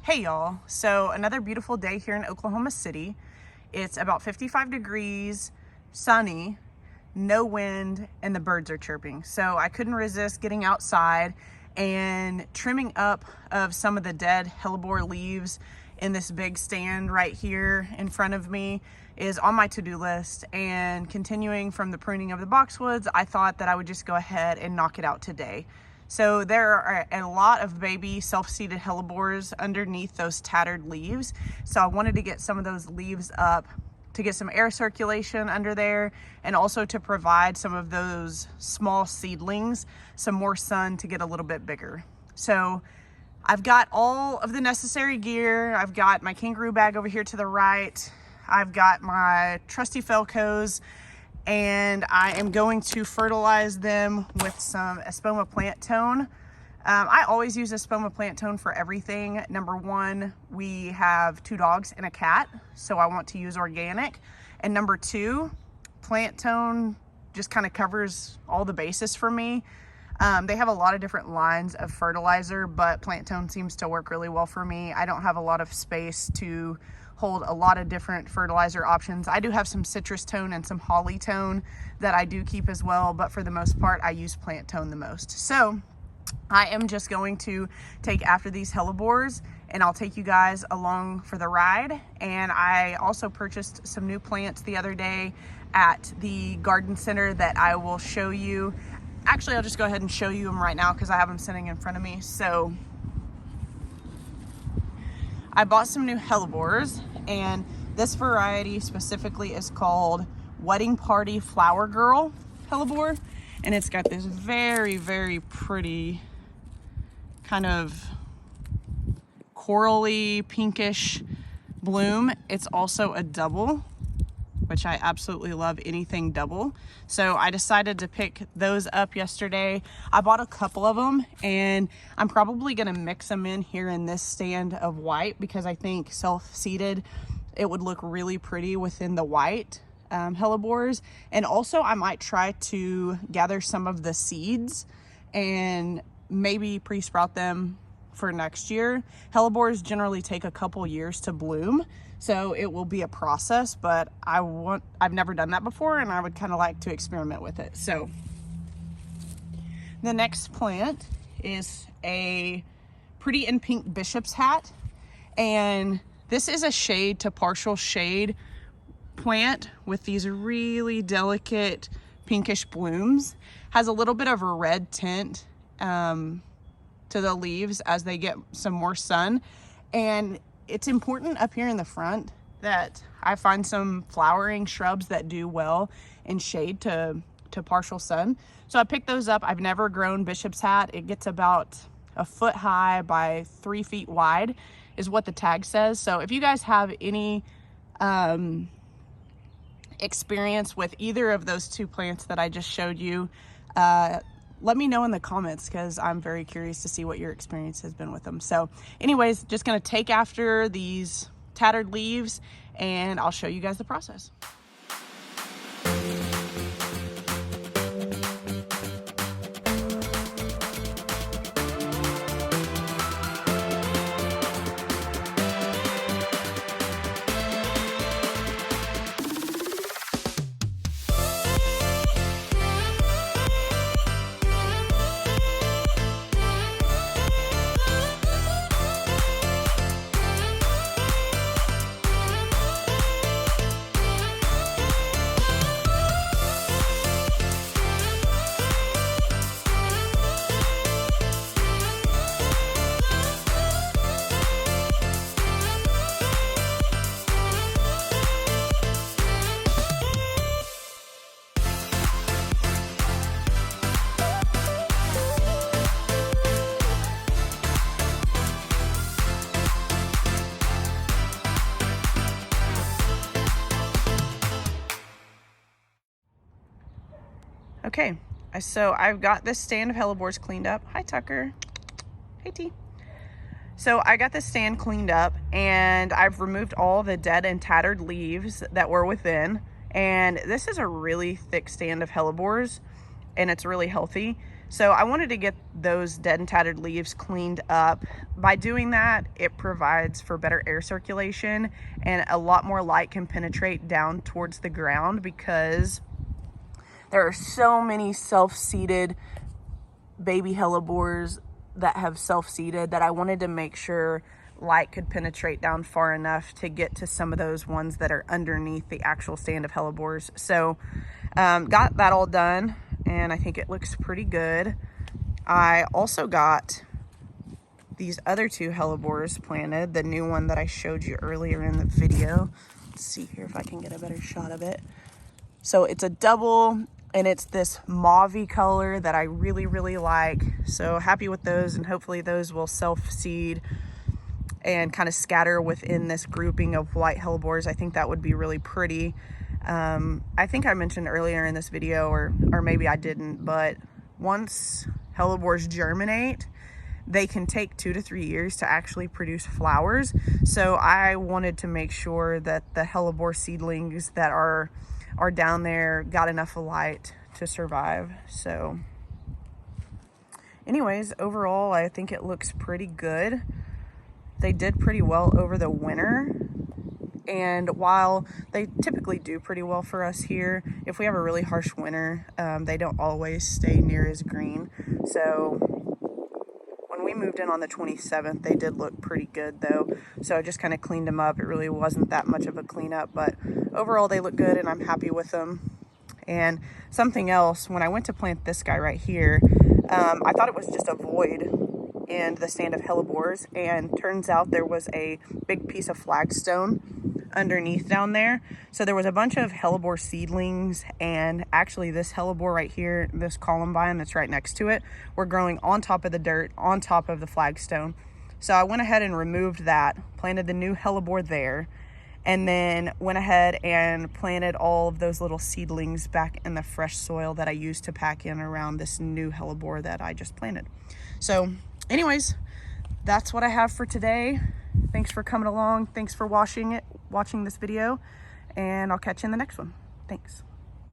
Hey y'all, so another beautiful day here in Oklahoma City. It's about 55 degrees, sunny, no wind, and the birds are chirping. So I couldn't resist getting outside and trimming up of some of the dead hellebore leaves in this big stand right here in front of me is on my to-do list. And continuing from the pruning of the boxwoods, I thought that I would just go ahead and knock it out today. So there are a lot of baby self-seeded hellebores underneath those tattered leaves. So I wanted to get some of those leaves up to get some air circulation under there, and also to provide some of those small seedlings some more sun to get a little bit bigger. So I've got all of the necessary gear. I've got my kangaroo bag over here to the right. I've got my trusty Felcos, and I am going to fertilize them with some Espoma plant tone. I always use Espoma plant tone for everything. Number one, we have 2 dogs and a cat, so I want to use organic. And number two, plant tone just kind of covers all the bases for me. They have a lot of different lines of fertilizer, but plant tone seems to work really well for me. I don't have a lot of space to hold a lot of different fertilizer options. I do have some citrus tone and some holly tone that I do keep as well, but for the most part, I use plant tone the most. So I am just going to take after these hellebores, and I'll take you guys along for the ride. And I also purchased some new plants the other day at the garden center that I will show you. Actually, I'll just go ahead and show you them right now because I have them sitting in front of me. So I bought some new hellebores, and this variety specifically is called Wedding Party Flower Girl hellebore, and it's got this very, very pretty kind of corally pinkish bloom. It's also a double, which I absolutely love anything double. So I decided to pick those up yesterday. I bought a couple of them, and I'm probably gonna mix them in here in this stand of white because I think self-seeded, it would look really pretty within the white hellebores. And also I might try to gather some of the seeds and maybe pre-sprout them for next year. Hellebores generally take a couple years to bloom, so it will be a process, but I've never done that before, and I would kind of like to experiment with it. So the next plant is a pretty in pink bishop's hat, and this is a shade to partial shade plant with these really delicate pinkish blooms. Has a little bit of a red tint to the leaves as they get some more sun. And it's important up here in the front that I find some flowering shrubs that do well in shade to partial sun. So I picked those up. I've never grown bishop's hat. It gets about a foot high by 3 feet wide is what the tag says. So if you guys have any experience with either of those two plants that I just showed you, let me know in the comments because I'm very curious to see what your experience has been with them. So anyways, just gonna take after these tattered leaves, and I'll show you guys the process. Okay, so I've got this stand of hellebores cleaned up. Hi, Tucker. Hey, T. So I got this stand cleaned up, and I've removed all the dead and tattered leaves that were within. And this is a really thick stand of hellebores, and it's really healthy. So I wanted to get those dead and tattered leaves cleaned up. By doing that, it provides for better air circulation and a lot more light can penetrate down towards the ground, because there are so many self-seeded baby hellebores that have self-seeded that I wanted to make sure light could penetrate down far enough to get to some of those ones that are underneath the actual stand of hellebores. So got that all done, and I think it looks pretty good. I also got these other two hellebores planted, the new one that I showed you earlier in the video. Let's see here if I can get a better shot of it. So it's a double, and it's this mauve-y color that I really, really like. So happy with those, and hopefully those will self-seed and kind of scatter within this grouping of white hellebores. I think that would be really pretty. I think I mentioned earlier in this video, or maybe I didn't, but once hellebores germinate, they can take 2 to 3 years to actually produce flowers. So I wanted to make sure that the hellebore seedlings that are down there got enough light to survive. So anyways, overall, I think it looks pretty good. They did pretty well over the winter. And while they typically do pretty well for us here, if we have a really harsh winter, they don't always stay near as green. So when we moved in on the 27th, they did look pretty good though. So I just kind of cleaned them up. It really wasn't that much of a cleanup, but overall they look good and I'm happy with them. And something else, when I went to plant this guy right here, I thought it was just a void in the stand of hellebores, and turns out there was a big piece of flagstone underneath down there. So there was a bunch of hellebore seedlings, and actually this hellebore right here, this columbine that's right next to it, were growing on top of the dirt, on top of the flagstone. So I went ahead and removed that, planted the new hellebore there, and then went ahead and planted all of those little seedlings back in the fresh soil that I used to pack in around this new hellebore that I just planted. So anyways, that's what I have for today. Thanks for coming along. Thanks for watching this video, and I'll catch you in the next one. Thanks.